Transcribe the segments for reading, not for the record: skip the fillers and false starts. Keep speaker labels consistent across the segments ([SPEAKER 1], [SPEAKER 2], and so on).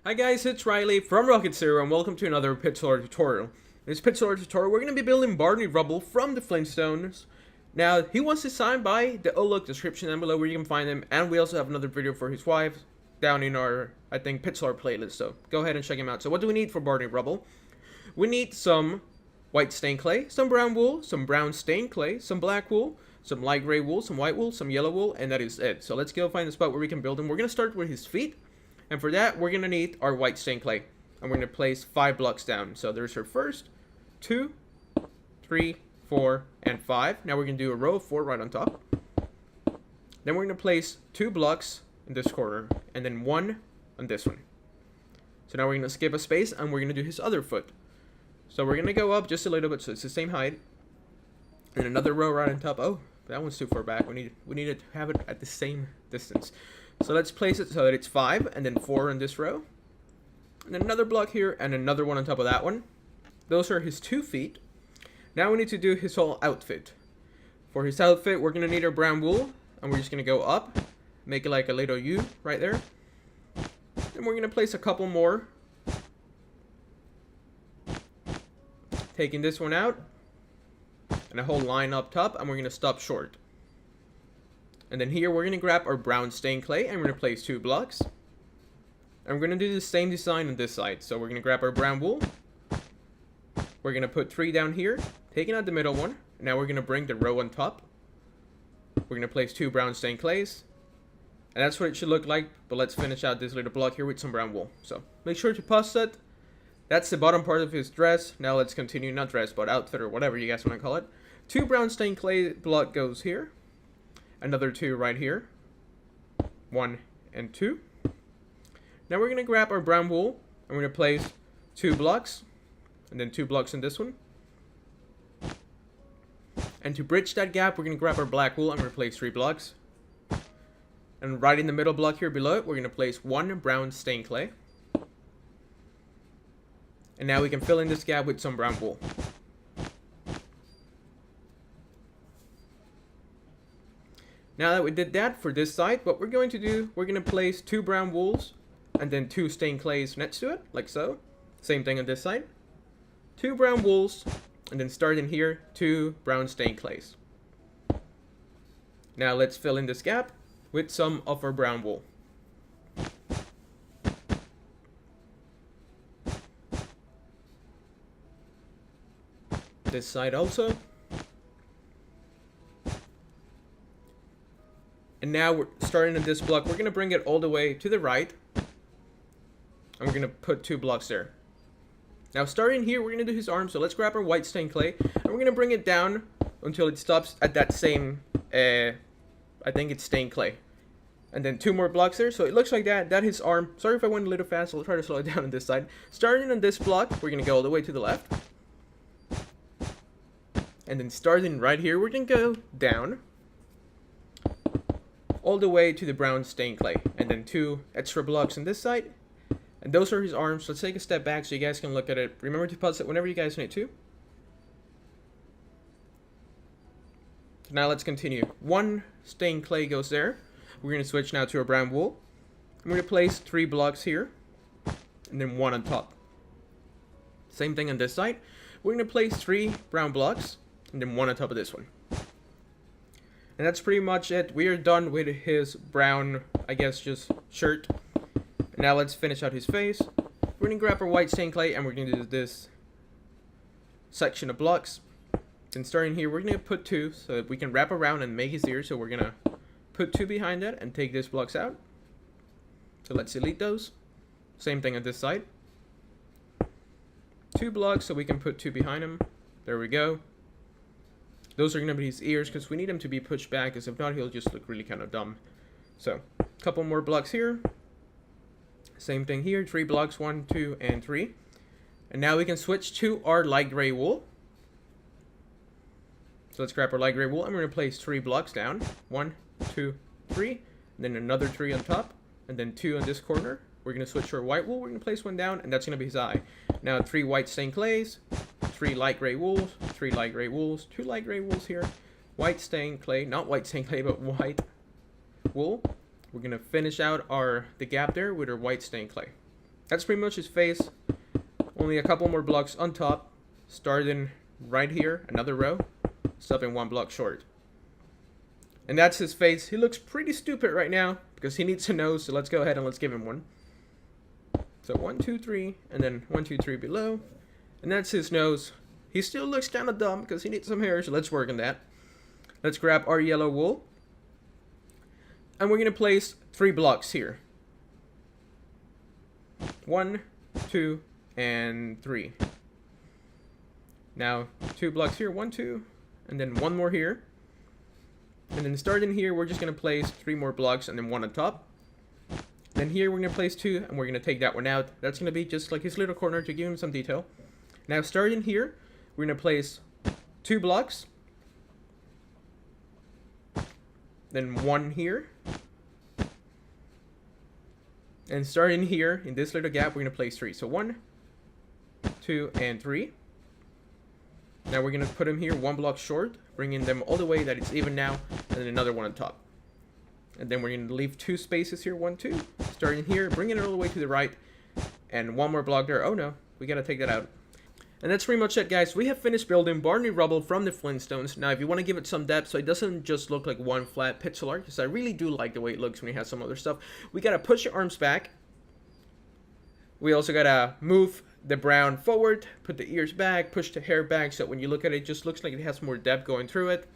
[SPEAKER 1] Hi guys, it's Riley from Rocket Zero and welcome to another Pixar tutorial. In this Pixar tutorial, we're going to be building Barney Rubble from the Flintstones. Now, he was designed by the look description down below where you can find him, and we also have another video for his wife down in our, I think, Pixar playlist, so go ahead and check him out. So what do we need for Barney Rubble? We need some white stained clay, some brown wool, some brown stained clay, some black wool, some light gray wool, some white wool, some yellow wool, and that is it. So let's go find the spot where we can build him. We're going to start with his feet. And for that, we're going to need our white stained clay. And we're going to place 5 blocks down. So there's our first, 2, 3, 4, and 5. Now we're going to do a row of 4 right on top. Then we're going to place 2 blocks in this corner. And then 1 on this one. So now we're going to skip a space and we're going to do his other foot. So we're going to go up just a little bit so it's the same height. And another row right on top. Oh, that one's too far back. We need to have it at the same distance. So let's place it so that it's 5 and then 4 in this row. And then another block here and another one on top of that one. Those are his 2 feet. Now we need to do his whole outfit. For his outfit, we're going to need our brown wool. And we're just going to go up. Make it like a little U right there. And we're going to place a couple more. Taking this one out. And a whole line up top. And we're going to stop short. And then here we're going to grab our brown stained clay and we're going to place 2 blocks. And we're going to do the same design on this side. So we're going to grab our brown wool. We're going to put 3 down here, taking out the middle one. Now we're going to bring the row on top. We're going to place 2 brown stained clays. And that's what it should look like. But let's finish out this little block here with some brown wool. So make sure to pause it. That's the bottom part of his dress. Now let's continue, not dress, but outfit or whatever you guys want to call it. 2 brown stained clay block goes here. Another 2 right here. 1 and 2. Now we're going to grab our brown wool and we're going to place 2 blocks. And then 2 blocks in this one. And to bridge that gap, we're going to grab our black wool and we're going to place 3 blocks. And right in the middle block here below it, we're going to place 1 brown stained clay. And now we can fill in this gap with some brown wool. Now that we did that for this side, what we're going to do, we're going to place 2 brown wools and then 2 stained clays next to it, like so. Same thing on this side. 2 brown wools, and then starting here, 2 brown stained clays. Now let's fill in this gap with some of our brown wool. This side also. And now we're starting in this block. We're going to bring it all the way to the right. And we're going to put 2 blocks there. Now starting here, we're going to do his arm. So let's grab our white stained clay. And we're going to bring it down until it stops at that same, I think it's stained clay. And then 2 more blocks there. So it looks like that. That's his arm. Sorry if I went a little fast. I'll try to slow it down on this side. Starting on this block, we're going to go all the way to the left. And then starting right here, we're going to go down. All the way to the brown stained clay. And then 2 extra blocks on this side. And those are his arms. Let's take a step back so you guys can look at it. Remember to pause it whenever you guys need to. So now let's continue. 1 stained clay goes there. We're going to switch now to our brown wool. I'm going to place 3 blocks here. And then 1 on top. Same thing on this side. We're going to place 3 brown blocks. And then 1 on top of this one. And that's pretty much it. We are done with his brown, I guess, just shirt. Now let's finish out his face. We're going to grab our white stained clay and we're going to do this section of blocks. Then starting here, we're going to put 2 so that we can wrap around and make his ears. So we're going to put 2 behind that and take these blocks out. So let's delete those. Same thing on this side. 2 blocks so we can put 2 behind him. There we go. Those are going to be his ears because we need him to be pushed back because if not, he'll just look really kind of dumb. So, a couple more blocks here. Same thing here. 3 blocks, 1, 2, and 3. And now we can switch to our light gray wool. So let's grab our light gray wool and we're going to place 3 blocks down. 1, 2, 3. And then another 3 on top. And then 2 on this corner. We're going to switch to our white wool. We're going to place 1 down and that's going to be his eye. Now 3 white stained clays. 3 light gray wools, 3 light gray wools, 2 light gray wools here, white stained clay, not white stained clay, but white wool. We're going to finish out the gap there with our white stained clay. That's pretty much his face. Only a couple more blocks on top, starting right here, another row, stopping 1 block short. And that's his face. He looks pretty stupid right now because he needs a nose, so let's go ahead and let's give him one. So 1, 2, 3, and then 1, 2, 3 below. And that's his nose. He still looks kind of dumb because he needs some hair, so let's work on that. Let's grab our yellow wool. And we're going to place 3 blocks here. 1, 2, and 3. Now, 2 blocks here, 1, 2, and then 1 more here. And then starting here, we're just going to place 3 more blocks and then 1 on top. Then here, we're going to place 2, and we're going to take that one out. That's going to be just like his little corner to give him some detail. Now, starting here, we're going to place 2 blocks. Then 1 here. And starting here, in this little gap, we're going to place 3. So 1, 2, and 3. Now we're going to put them here 1 block short, bringing them all the way that it's even now, and then another one on top. And then we're going to leave 2 spaces here, 1, 2. Starting here, bringing it all the way to the right, and 1 more block there. Oh no, we got to take that out. And that's pretty much it, guys. We have finished building Barney Rubble from the Flintstones. Now, if you want to give it some depth so it doesn't just look like one flat pixel art, because I really do like the way it looks when you have some other stuff, we got to push the arms back. We also got to move the brown forward, put the ears back, push the hair back, so when you look at it, it just looks like it has more depth going through it.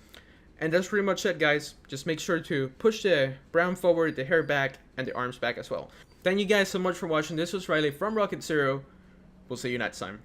[SPEAKER 1] And that's pretty much it, guys. Just make sure to push the brown forward, the hair back, and the arms back as well. Thank you guys so much for watching. This was Riley from Rocket Zero. We'll see you next time.